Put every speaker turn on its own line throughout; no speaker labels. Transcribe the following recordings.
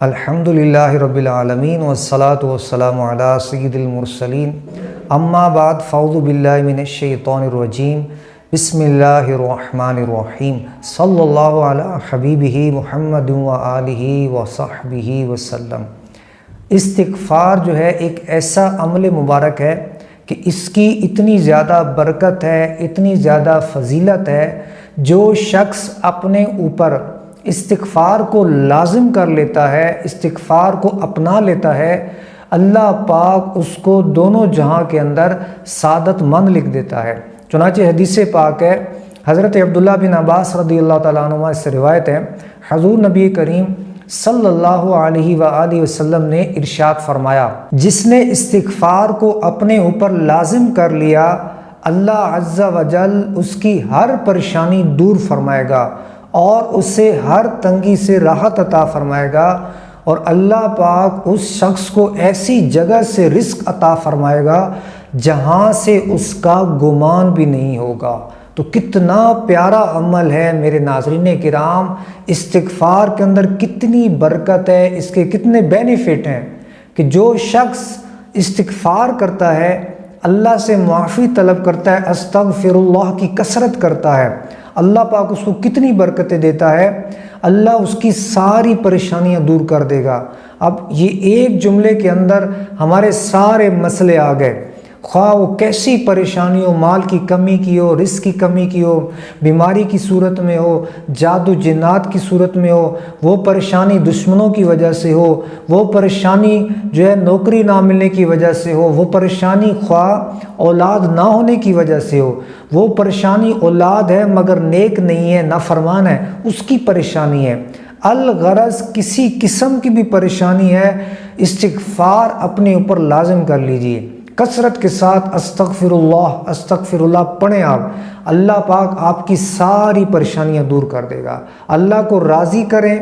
الحمدللہ رب العالمین والصلاة والسلام علی سید المرسلین اما بعد فاعوذ باللہ من الشیطان الرجیم بسم اللہ الرحمن الرحیم صلی اللہ علی حبیبہ محمد وآلہ وصحبہ وسلم۔ استغفار جو ہے ایک ایسا عمل مبارک ہے کہ اس کی اتنی زیادہ برکت ہے، اتنی زیادہ فضیلت ہے۔ جو شخص اپنے اوپر استغفار کو لازم کر لیتا ہے، استغفار کو اپنا لیتا ہے، اللہ پاک اس کو دونوں جہاں کے اندر سعادت مند لکھ دیتا ہے۔ چنانچہ حدیث پاک ہے، حضرت عبداللہ بن عباس رضی اللہ تعالیٰ عنہ سے روایت ہے، حضور نبی کریم صلی اللہ علیہ وآلہ وسلم نے ارشاد فرمایا، جس نے استغفار کو اپنے اوپر لازم کر لیا، اللہ عز و جل اس کی ہر پریشانی دور فرمائے گا اور اسے ہر تنگی سے راحت عطا فرمائے گا، اور اللہ پاک اس شخص کو ایسی جگہ سے رزق عطا فرمائے گا جہاں سے اس کا گمان بھی نہیں ہوگا۔ تو کتنا پیارا عمل ہے میرے ناظرین کرام، استغفار کے اندر کتنی برکت ہے، اس کے کتنے بینیفٹ ہیں کہ جو شخص استغفار کرتا ہے، اللہ سے معافی طلب کرتا ہے، استغفر اللہ کی کثرت کرتا ہے، اللہ پاک اس کو کتنی برکتیں دیتا ہے، اللہ اس کی ساری پریشانیاں دور کر دے گا۔ اب یہ ایک جملے کے اندر ہمارے سارے مسئلے آ گئے، خواہ وہ کیسی پریشانی ہو، مال کی کمی کی ہو، رزق کی کمی کی ہو، بیماری کی صورت میں ہو، جادو جنات کی صورت میں ہو، وہ پریشانی دشمنوں کی وجہ سے ہو، وہ پریشانی جو ہے نوکری نہ ملنے کی وجہ سے ہو، وہ پریشانی خواہ اولاد نہ ہونے کی وجہ سے ہو، وہ پریشانی اولاد ہے مگر نیک نہیں ہے، نافرمان ہے، اس کی پریشانی ہے، الغرض کسی قسم کی بھی پریشانی ہے، استغفار اپنے اوپر لازم کر لیجئے، کثرت کے ساتھ استغفر اللہ پڑھیں آپ، اللہ پاک آپ کی ساری پریشانیاں دور کر دے گا۔ اللہ کو راضی کریں،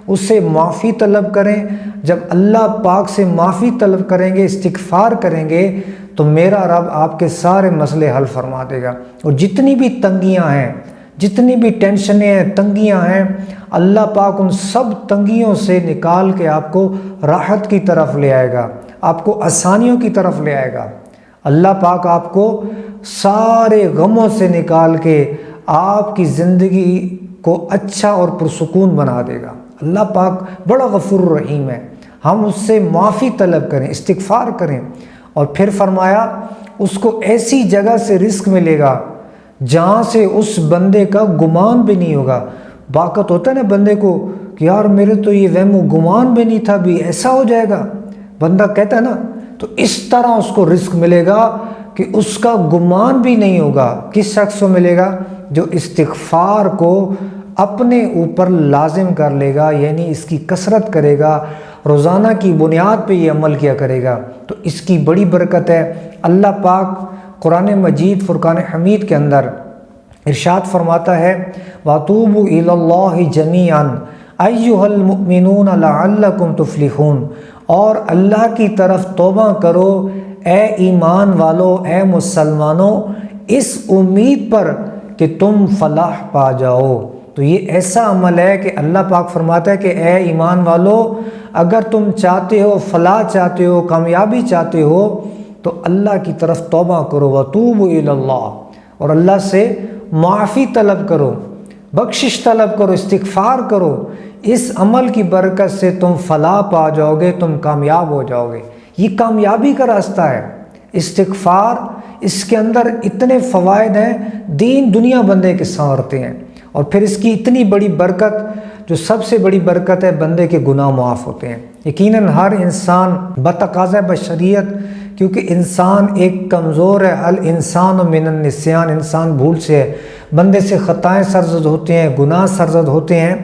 اس سے معافی طلب کریں، جب اللہ پاک سے معافی طلب کریں گے، استغفار کریں گے تو میرا رب آپ کے سارے مسئلے حل فرما دے گا، اور جتنی بھی تنگیاں ہیں، جتنی بھی ٹینشنیں ہیں، تنگیاں ہیں، اللہ پاک ان سب تنگیوں سے نکال کے آپ کو راحت کی طرف لے آئے گا، آپ کو آسانیوں کی طرف لے آئے گا۔ اللہ پاک آپ کو سارے غموں سے نکال کے آپ کی زندگی کو اچھا اور پرسکون بنا دے گا۔ اللہ پاک بڑا غفور الرحیم ہے، ہم اس سے معافی طلب کریں، استغفار کریں، اور پھر فرمایا اس کو ایسی جگہ سے رزق ملے گا جہاں سے اس بندے کا گمان بھی نہیں ہوگا۔ باقت ہوتا ہے نا بندے کو کہ یار میرے تو یہ وہم و گمان بھی نہیں تھا، بھی ایسا ہو جائے گا، بندہ کہتا ہے نا، تو اس طرح اس کو رزق ملے گا کہ اس کا گمان بھی نہیں ہوگا۔ کس شخص کو ملے گا؟ جو استغفار کو اپنے اوپر لازم کر لے گا، یعنی اس کی کثرت کرے گا، روزانہ کی بنیاد پہ یہ عمل کیا کرے گا، تو اس کی بڑی برکت ہے۔ اللہ پاک قرآن مجید فرقان حمید کے اندر ارشاد فرماتا ہے، وَاتُوبُوا إِلَى اللَّهِ جَمِيعًا أَيُّهَا الْمُؤْمِنُونَ لَعَلَّكُمْ تُفْلِحُونَ، اور اللہ کی طرف توبہ کرو اے ایمان والو، اے مسلمانوں، اس امید پر کہ تم فلاح پا جاؤ۔ تو یہ ایسا عمل ہے کہ اللہ پاک فرماتا ہے کہ اے ایمان والو، اگر تم چاہتے ہو، فلاح چاہتے ہو، کامیابی چاہتے ہو، تو اللہ کی طرف توبہ کرو، وَتُوبُوا إِلَى اللَّهِ، اور اللہ سے معافی طلب کرو، بخشش طلب کرو، استغفار کرو، اس عمل کی برکت سے تم فلاح پا جاؤ گے، تم کامیاب ہو جاؤ گے۔ یہ کامیابی کا راستہ ہے استغفار، اس کے اندر اتنے فوائد ہیں، دین دنیا بندے کے سنورتے ہیں، اور پھر اس کی اتنی بڑی برکت، جو سب سے بڑی برکت ہے، بندے کے گناہ معاف ہوتے ہیں۔ یقیناً ہر انسان بتقاضۂ بشریت، کیونکہ انسان ایک کمزور ہے، الانسان من النسیان، انسان بھول سے ہے، بندے سے خطائیں سرزد ہوتے ہیں، گناہ سرزد ہوتے ہیں،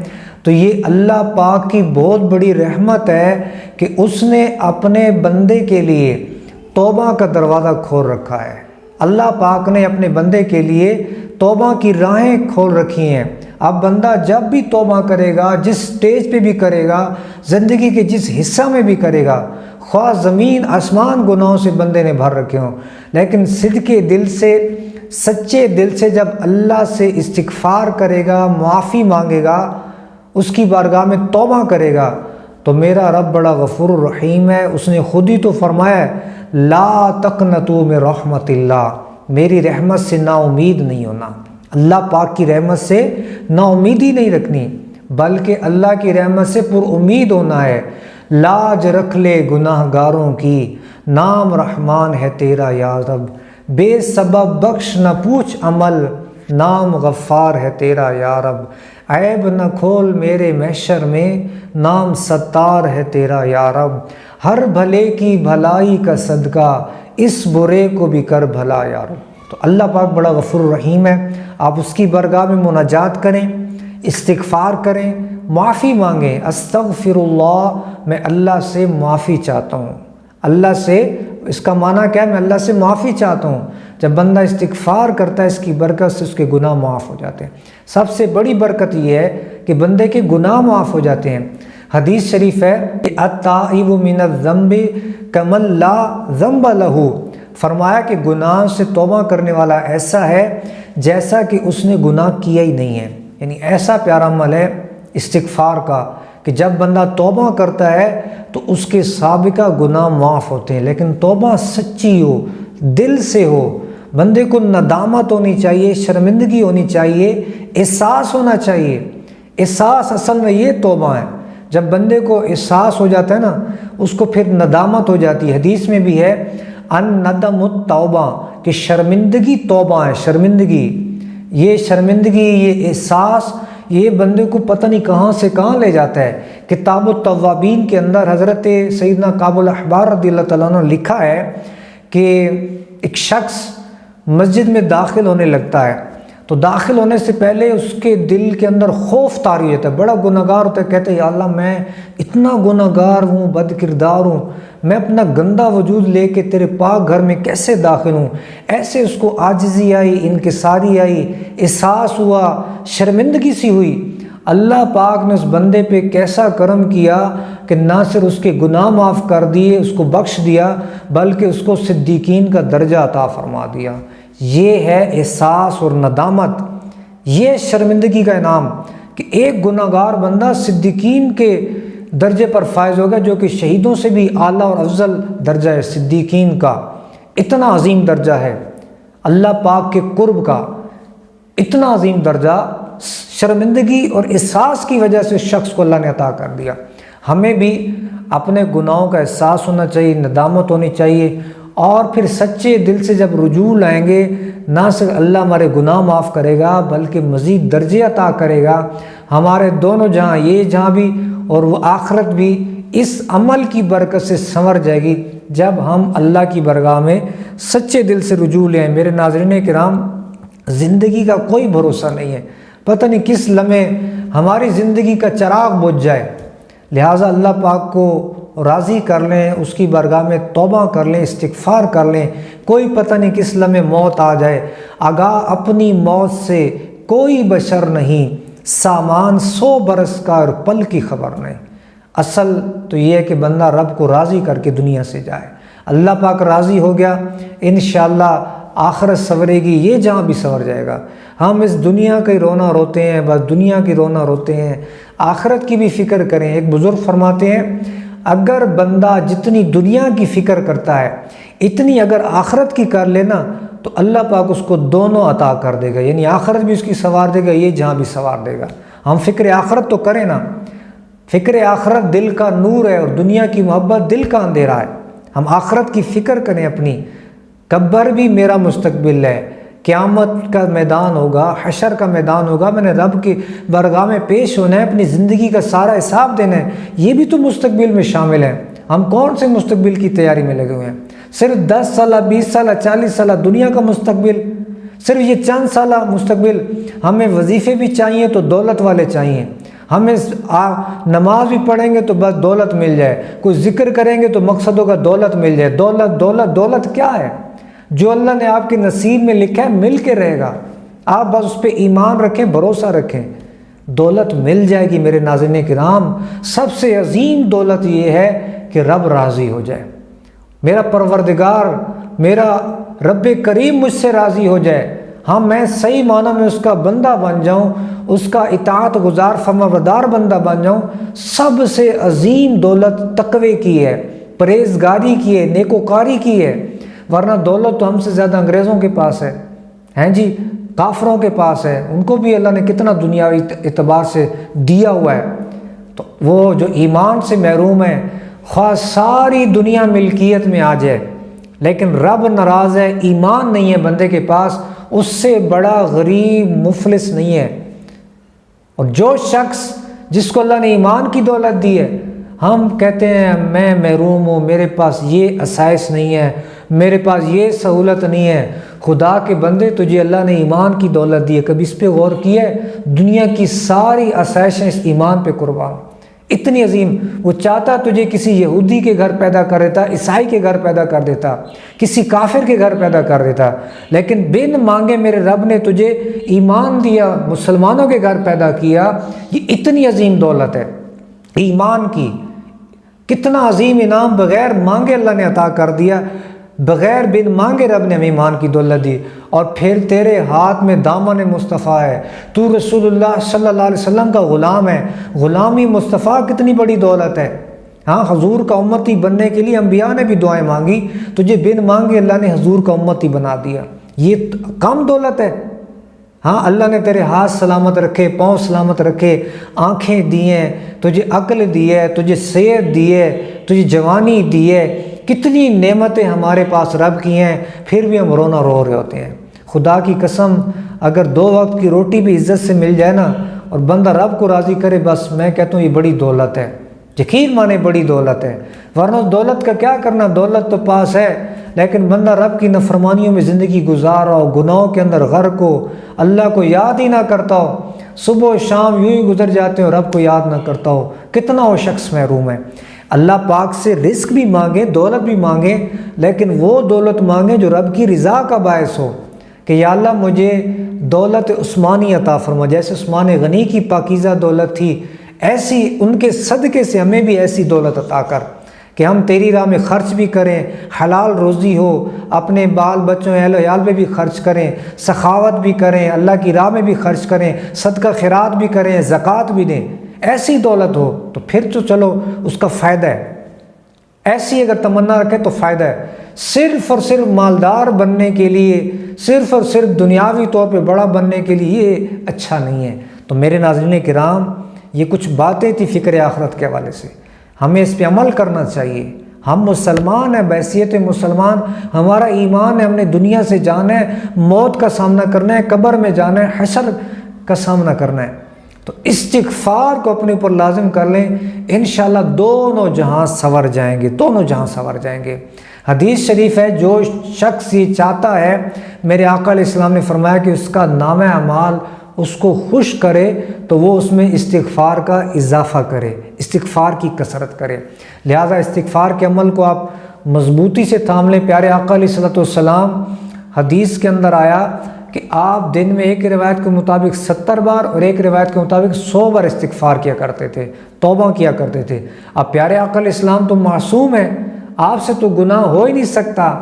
تو یہ اللہ پاک کی بہت بڑی رحمت ہے کہ اس نے اپنے بندے کے لیے توبہ کا دروازہ کھول رکھا ہے۔ اللہ پاک نے اپنے بندے کے لیے توبہ کی راہیں کھول رکھی ہیں۔ اب بندہ جب بھی توبہ کرے گا، جس سٹیج پہ بھی کرے گا، زندگی کے جس حصہ میں بھی کرے گا، خواہ زمین آسمان گناہوں سے بندے نے بھر رکھے ہوں، لیکن صدقے دل سے، سچے دل سے جب اللہ سے استغفار کرے گا، معافی مانگے گا، اس کی بارگاہ میں توبہ کرے گا، تو میرا رب بڑا غفور الرحیم ہے، اس نے خود ہی تو فرمایا ہے لا تقنطوا من رحمت اللہ، میری رحمت سے نا امید نہیں ہونا، اللہ پاک کی رحمت سے نا امیدی نہیں رکھنی بلکہ اللہ کی رحمت سے پر امید ہونا ہے۔ لاج رکھ لے گناہ گاروں کی، نام رحمان ہے تیرا یا رب، بے سبب بخش نہ پوچھ عمل، نام غفار ہے تیرا یا رب، عیب نہ کھول میرے محشر میں، نام ستار ہے تیرا یا رب، ہر بھلے کی بھلائی کا صدقہ، اس برے کو بھی کر بھلا یا رب۔ تو اللہ پاک بڑا غفور الرحیم ہے، آپ اس کی بارگاہ میں مناجات کریں، استغفار کریں، معافی مانگیں۔ استغفر اللہ، میں اللہ سے معافی چاہتا ہوں، اللہ سے، اس کا معنی کیا ہے؟ میں اللہ سے معافی چاہتا ہوں۔ جب بندہ استغفار کرتا ہے اس کی برکت سے اس کے گناہ معاف ہو جاتے ہیں۔ سب سے بڑی برکت یہ ہے کہ بندے کے گناہ معاف ہو جاتے ہیں۔ حدیث شریف ہے کہ التائب من الذنب کمن لا ذنب لہ، فرمایا کہ گناہ سے توبہ کرنے والا ایسا ہے جیسا کہ اس نے گناہ کیا ہی نہیں ہے، یعنی ایسا پیارا عمل ہے استغفار کا کہ جب بندہ توبہ کرتا ہے تو اس کے سابقہ گناہ معاف ہوتے ہیں، لیکن توبہ سچی ہو، دل سے ہو، بندے کو ندامت ہونی چاہیے، شرمندگی ہونی چاہیے، احساس ہونا چاہیے۔ احساس اصل میں یہ توبہ ہے، جب بندے کو احساس ہو جاتا ہے نا اس کو پھر ندامت ہو جاتی ہے۔ حدیث میں بھی ہے ان ندم التوبہ، کہ شرمندگی توبہ ہے، شرمندگی، یہ شرمندگی، یہ احساس، یہ بندے کو پتہ نہیں کہاں سے کہاں لے جاتا ہے۔ کتاب التوابین کے اندر حضرت سیدنا کعب الاحبار رضی اللہ تعالیٰ عنہ نے لکھا ہے کہ ایک شخص مسجد میں داخل ہونے لگتا ہے تو داخل ہونے سے پہلے اس کے دل کے اندر خوف طاری ہوتا ہے، بڑا گناہ گار ہوتا ہے، کہتے ہیں یا اللہ میں اتنا گناہ گار ہوں، بد کردار ہوں، میں اپنا گندا وجود لے کے تیرے پاک گھر میں کیسے داخل ہوں۔ ایسے اس کو عاجزی آئی، انکساری آئی، احساس ہوا، شرمندگی سی ہوئی۔ اللہ پاک نے اس بندے پہ کیسا کرم کیا کہ نہ صرف اس کے گناہ معاف کر دیے، اس کو بخش دیا، بلکہ اس کو صدیقین کا درجہ عطا فرما دیا۔ یہ ہے احساس اور ندامت، یہ شرمندگی کا انعام کہ ایک گناہ گار بندہ صدیقین کے درجے پر فائز ہوگا، جو کہ شہیدوں سے بھی اعلیٰ اور افضل درجہ ہے۔ صدیقین کا اتنا عظیم درجہ ہے، اللہ پاک کے قرب کا اتنا عظیم درجہ شرمندگی اور احساس کی وجہ سے اس شخص کو اللہ نے عطا کر دیا۔ ہمیں بھی اپنے گناہوں کا احساس ہونا چاہیے، ندامت ہونی چاہیے، اور پھر سچے دل سے جب رجوع لائیں گے نہ صرف اللہ ہمارے گناہ معاف کرے گا بلکہ مزید درجے عطا کرے گا، ہمارے دونوں جہاں، یہ جہاں بھی اور وہ آخرت بھی اس عمل کی برکت سے سنور جائے گی جب ہم اللہ کی بارگاہ میں سچے دل سے رجوع لیں۔ میرے ناظرین کرام، زندگی کا کوئی بھروسہ نہیں ہے، پتہ نہیں کس لمحے ہماری زندگی کا چراغ بجھ جائے، لہٰذا اللہ پاک کو راضی کر لیں، اس کی بارگاہ میں توبہ کر لیں، استغفار کر لیں، کوئی پتہ نہیں کس لمحے موت آ جائے۔ آگاہ اپنی موت سے کوئی بشر نہیں، سامان 100 برس کا اور پل کی خبر نہیں۔ اصل تو یہ ہے کہ بندہ رب کو راضی کر کے دنیا سے جائے، اللہ پاک راضی ہو گیا، انشاءاللہ آخرت سنورے گی، یہ جہاں بھی سنور جائے گا۔ ہم اس دنیا کا ہی رونا روتے ہیں، بس دنیا کی رونا روتے ہیں، آخرت کی بھی فکر کریں۔ ایک بزرگ فرماتے ہیں اگر بندہ جتنی دنیا کی فکر کرتا ہے اتنی اگر آخرت کی کر لینا تو اللہ پاک اس کو دونوں عطا کر دے گا، یعنی آخرت بھی اس کی سنوار دے گا، یہ جہاں بھی سنوار دے گا۔ ہم فکر آخرت تو کریں نا، فکر آخرت دل کا نور ہے اور دنیا کی محبت دل کا اندھیرا ہے۔ ہم آخرت کی فکر کریں اپنی، قبر بھی میرا مستقبل ہے، قیامت کا میدان ہوگا، حشر کا میدان ہوگا، میں نے رب کی بارگاہ میں پیش ہونا ہے، اپنی زندگی کا سارا حساب دینا ہے، یہ بھی تو مستقبل میں شامل ہے۔ ہم کون سے مستقبل کی تیاری میں لگے ہوئے ہیں؟ صرف 10 سالہ، 20 سالہ، 40 سالہ دنیا کا مستقبل، صرف یہ چند سالہ مستقبل۔ ہمیں وظیفے بھی چاہیے تو دولت والے چاہیے، ہمیں نماز بھی پڑھیں گے تو بس دولت مل جائے، کوئی ذکر کریں گے تو مقصدوں کا دولت مل جائے۔ دولت دولت دولت کیا ہے؟ جو اللہ نے آپ کے نصیب میں لکھا ہے مل کے رہے گا، آپ بس اس پہ ایمان رکھیں، بھروسہ رکھیں، دولت مل جائے گی۔ میرے ناظرین کرام، سب سے عظیم دولت یہ ہے کہ رب راضی ہو جائے، میرا پروردگار، میرا رب کریم مجھ سے راضی ہو جائے۔ ہاں میں صحیح معنوں میں اس کا بندہ بن جاؤں، اس کا اطاعت گزار فرمانبردار بندہ بن جاؤں، سب سے عظیم دولت تقوی کی ہے، پرہیزگاری کی ہے، نیکوکاری کی ہے۔ ورنہ دولت تو ہم سے زیادہ انگریزوں کے پاس ہے، ہیں جی، کافروں کے پاس ہے، ان کو بھی اللہ نے کتنا دنیاوی اعتبار سے دیا ہوا ہے۔ تو وہ جو ایمان سے محروم ہے، خواہ ساری دنیا ملکیت میں آ جائے، لیکن رب ناراض ہے، ایمان نہیں ہے بندے کے پاس، اس سے بڑا غریب مفلس نہیں ہے۔ اور جو شخص جس کو اللہ نے ایمان کی دولت دی ہے، ہم کہتے ہیں میں محروم ہوں، میرے پاس یہ آسائش نہیں ہے، میرے پاس یہ سہولت نہیں ہے۔ خدا کے بندے، تجھے اللہ نے ایمان کی دولت دی ہے، کبھی اس پہ غور کیا ہے؟ دنیا کی ساری آسائشیں اس ایمان پہ قربان، اتنی عظیم۔ وہ چاہتا تجھے کسی یہودی کے گھر پیدا کر دیتا، عیسائی کے گھر پیدا کر دیتا، کسی کافر کے گھر پیدا کر دیتا، لیکن بن مانگے میرے رب نے تجھے ایمان دیا، مسلمانوں کے گھر پیدا کیا۔ یہ اتنی عظیم دولت ہے ایمان کی، کتنا عظیم انعام بغیر مانگے اللہ نے عطا کر دیا، بغیر بن مانگے رب نے ہمیں ایمان کی دولت دی۔ اور پھر تیرے ہاتھ میں دامن مصطفیٰ ہے، تو رسول اللہ صلی اللہ علیہ وسلم کا غلام ہے۔ غلامی مصطفیٰ کتنی بڑی دولت ہے۔ ہاں، حضور کا امتی بننے کے لیے انبیاء نے بھی دعائیں مانگی، تجھے بن مانگے اللہ نے حضور کا امتی بنا دیا، یہ کم دولت ہے؟ ہاں، اللہ نے تیرے ہاتھ سلامت رکھے، پاؤں سلامت رکھے، آنکھیں دی ہیں، تجھے عقل دی ہے، تجھے صحت دی ہے، تجھے جوانی دی ہے، کتنی نعمتیں ہمارے پاس رب کی ہیں، پھر بھی ہم رونا رو رہے ہوتے ہیں۔ خدا کی قسم، اگر 2 وقت کی روٹی بھی عزت سے مل جائے نا، اور بندہ رب کو راضی کرے، بس میں کہتا ہوں یہ بڑی دولت ہے، یقین مانے بڑی دولت ہے۔ ورنہ اس دولت کا کیا کرنا، دولت تو پاس ہے، لیکن بندہ رب کی نافرمانیوں میں زندگی گزار رہا ہو، گناہوں کے اندر غرق ہو، اللہ کو یاد ہی نہ کرتا ہو، صبح و شام یوں ہی گزر جاتے ہو، رب کو یاد نہ کرتا ہو، کتنا وہ شخص محروم ہے۔ اللہ پاک سے رزق بھی مانگے، دولت بھی مانگے، لیکن وہ دولت مانگے جو رب کی رضا کا باعث ہو، کہ یا اللہ مجھے دولت عثمانی عطا فرما، جیسے عثمان غنی کی پاکیزہ دولت تھی، ایسی ان کے صدقے سے ہمیں بھی ایسی دولت عطا کر کہ ہم تیری راہ میں خرچ بھی کریں، حلال روزی ہو، اپنے بال بچوں اہل و عیال پہ بھی خرچ کریں، سخاوت بھی کریں، اللہ کی راہ میں بھی خرچ کریں، صدقہ خیرات بھی کریں، زکوٰۃ بھی دیں۔ ایسی دولت ہو تو پھر تو چلو اس کا فائدہ ہے، ایسی اگر تمنا رکھے تو فائدہ ہے۔ صرف اور صرف مالدار بننے کے لیے، صرف اور صرف دنیاوی طور پہ بڑا بننے کے لیے یہ اچھا نہیں ہے۔ تو میرے ناظرین کرام، یہ کچھ باتیں تھی فکر آخرت کے حوالے سے، ہمیں اس پہ عمل کرنا چاہیے۔ ہم مسلمان ہیں، بحیثیت مسلمان ہمارا ایمان ہے، ہم نے دنیا سے جانا ہے، موت کا سامنا کرنا ہے، قبر میں جانا ہے، حشر کا سامنا کرنا ہے۔ تو استغفار کو اپنے اوپر لازم کر لیں، انشاءاللہ دونوں جہاں سنور جائیں گے، دونوں جہاں سنور جائیں گے۔ حدیث شریف ہے، جو شخص یہ چاہتا ہے، میرے آقا علیہ السلام نے فرمایا کہ اس کا نامہ اعمال اس کو خوش کرے تو وہ اس میں استغفار کا اضافہ کرے، استغفار کی کثرت کرے۔ لہٰذا استغفار کے عمل کو آپ مضبوطی سے تھام لیں۔ پیارے آقا علیہ السلام حدیث کے اندر آیا کہ آپ دن میں ایک روایت کے مطابق 70 بار اور ایک روایت کے مطابق 100 بار استغفار کیا کرتے تھے، توبہ کیا کرتے تھے۔ اب پیارے آقا علیہ السلام تو معصوم ہیں، آپ سے تو گناہ ہو ہی نہیں سکتا،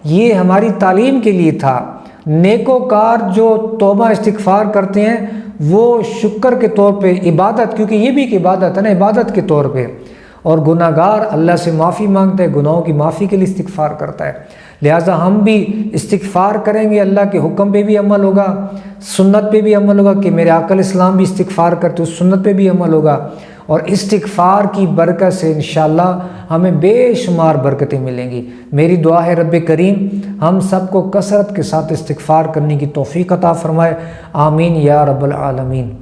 یہ ہماری تعلیم کے لیے تھا۔ نیکوکار جو توبہ استغفار کرتے ہیں وہ شکر کے طور پہ، عبادت، کیونکہ یہ بھی ایک عبادت ہے نا، عبادت کے طور پہ، اور گناہ گار اللہ سے معافی مانگتا ہے، گناہوں کی معافی کے لیے استغفار کرتا ہے۔ لہٰذا ہم بھی استغفار کریں گے، اللہ کے حکم پہ بھی عمل ہوگا، سنت پہ بھی عمل ہوگا کہ میرے آقا علیہ السلام بھی استغفار کرتے، اس سنت پہ بھی عمل ہوگا، اور استغفار کی برکت سے انشاءاللہ ہمیں بے شمار برکتیں ملیں گی۔ میری دعا ہے رب کریم ہم سب کو کثرت کے ساتھ استغفار کرنے کی توفیق عطا فرمائے، آمین یا رب العالمین۔